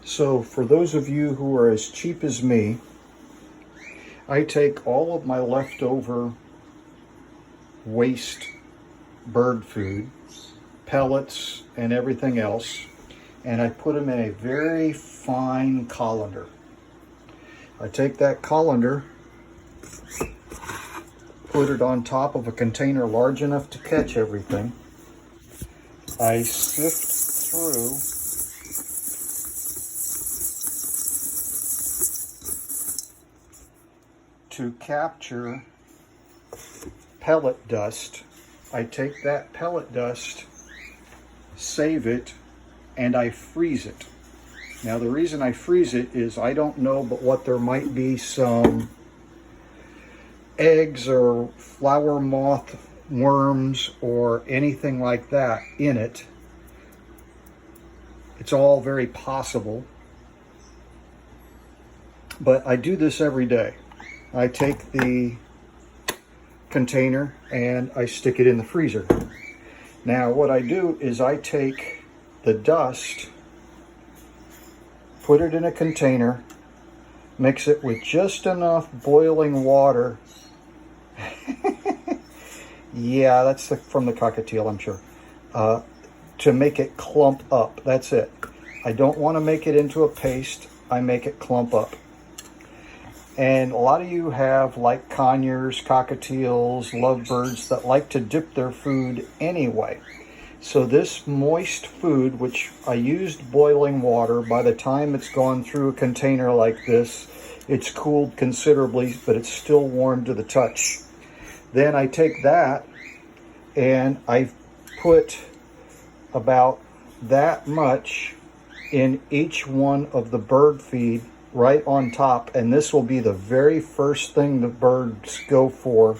So for those of you who are as cheap as me, I take all of my leftover waste bird food, pellets and everything else, and I put them in a very fine colander. I take that colander, put it on top of a container large enough to catch everything. I sift through to capture pellet dust. I take that pellet dust, save it, and I freeze it. Now the reason I freeze it is I don't know but what there might be some eggs or flower moth worms or anything like that in it. It's all very possible. But I do this every day. I take the container and I stick it in the freezer. Now what I do is I take the dust, put it in a container, mix it with just enough boiling water. Yeah, that's from the cockatiel, I'm sure. To make it clump up. That's it. I don't want to make it into a paste. I make it clump up. And a lot of you have, like conures, cockatiels, lovebirds, that like to dip their food anyway. So this moist food, which I used boiling water, by the time it's gone through a container like this, it's cooled considerably, but it's still warm to the touch. Then I take that and I put about that much in each one of the bird feed right on top, and this will be the very first thing the birds go for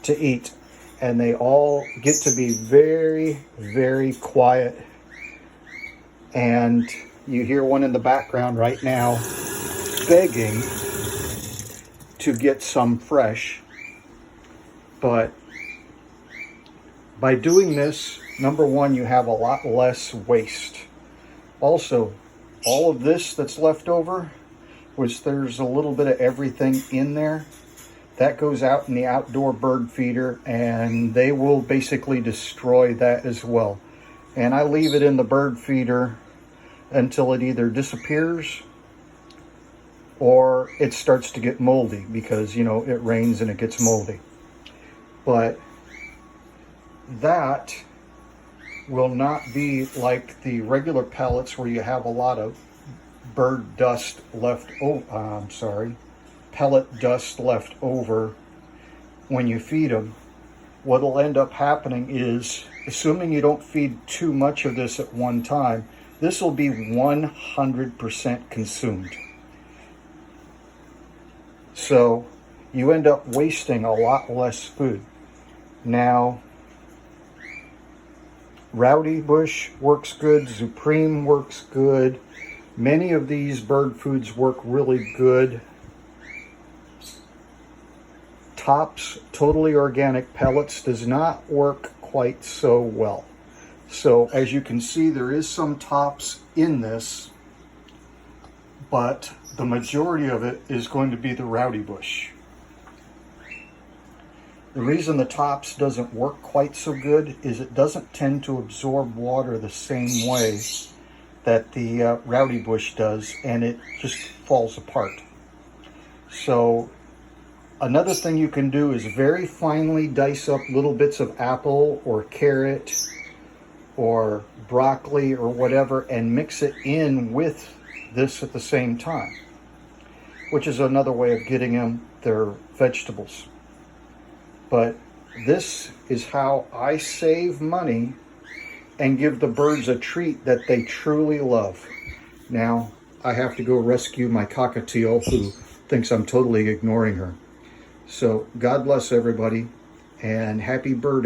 to eat. And they all get to be very, very quiet. And you hear one in the background right now begging to get some fresh. But by doing this, number one, you have a lot less waste. Also, all of this that's left over, which there's a little bit of everything in there, that goes out in the outdoor bird feeder, and they will basically destroy that as well. And I leave it in the bird feeder until it either disappears or it starts to get moldy, because, you know, it rains and it gets moldy. But that will not be like the regular pellets where you have a lot of bird dust left pellet dust left over when you feed them. What'll end up happening is, assuming you don't feed too much of this at one time, this will be 100% consumed. So you end up wasting a lot less food. Now, Rowdy Bush works good, Supreme works good. Many of these bird foods work really good. Tops Totally Organic Pellets does not work quite so well. So as you can see, there is some tops in this, but the majority of it is going to be the Rowdy Bush. The reason the tops doesn't work quite so good is it doesn't tend to absorb water the same way that the Rowdy Bush does, and it just falls apart. So another thing you can do is very finely dice up little bits of apple or carrot or broccoli or whatever and mix it in with this at the same time, which is another way of getting them their vegetables. But this is how I save money and give the birds a treat that they truly love. Now, I have to go rescue my cockatiel who thinks I'm totally ignoring her. So, God bless everybody, and happy birding.